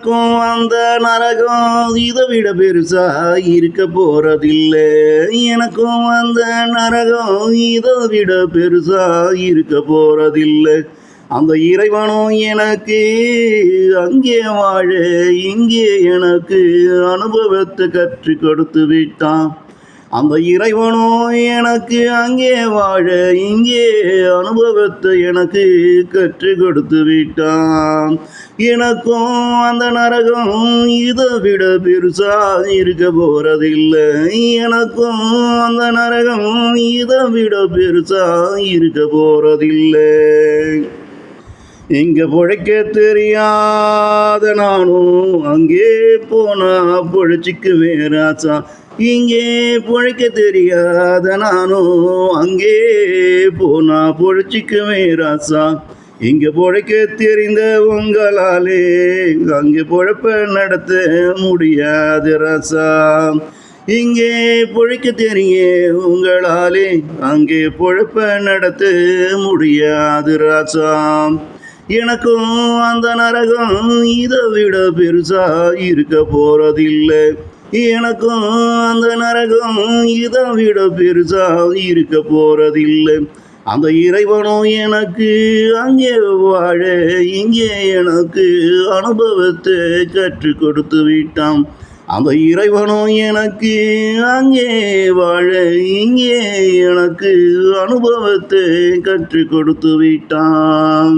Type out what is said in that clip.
எனக்கும் அந்த நரகம் இதை விட பெருசா இருக்க போறதில்லை. எனக்கும் அந்த நரகம் இதை விட பெருசா இருக்க போறதில்லை. அந்த இறைவனும் எனக்கு அங்கே வாழ இங்கே எனக்கு அனுபவத்தை கற்றுக் கொடுத்து விட்டான். அந்த இறைவனும் எனக்கு அங்கே வாழ இங்கே அனுபவத்தை எனக்கு கற்றுக் கொடுத்து விட்டான். எனக்கும் அந்த நரகம் இதை விட பெருசா இருக்க போறதில்லை. எனக்கும் அந்த நரகம் இதை விட பெருசா இருக்க போறதில்லை. இங்க பொழைக்க தெரியாத நானும் அங்கே போனா பொழைச்சிக்குவேன் ராசா. இங்கே பொழைக்க தெரியாத நானும் அங்கே போனா பொழைச்சிக்குவேன் ராசா. இங்க பொழைக்க தெரிந்த உங்களாலே அங்கே பொழைப்ப நடத்த முடியாது ராசா. இங்கே பொழைக்க தெரிய உங்களாலே அங்கே பொழைப்ப நடத்த முடியாது ராசா. எனக்கும் அந்த நரகம் இதை விட பெருசா இருக்க போறதில்லை. எனக்கும் அந்த நரகம் இதை விட பெருசா இருக்க போறதில்லை. அந்த இறைவனும் எனக்கு அங்கே வாழ இங்கே எனக்கு அனுபவத்தை கற்றுக் கொடுத்து விட்டான். அந்த இறைவனும் எனக்கு அங்கே வாழ இங்கே எனக்கு அனுபவத்தை கற்றுக் கொடுத்து விட்டான்.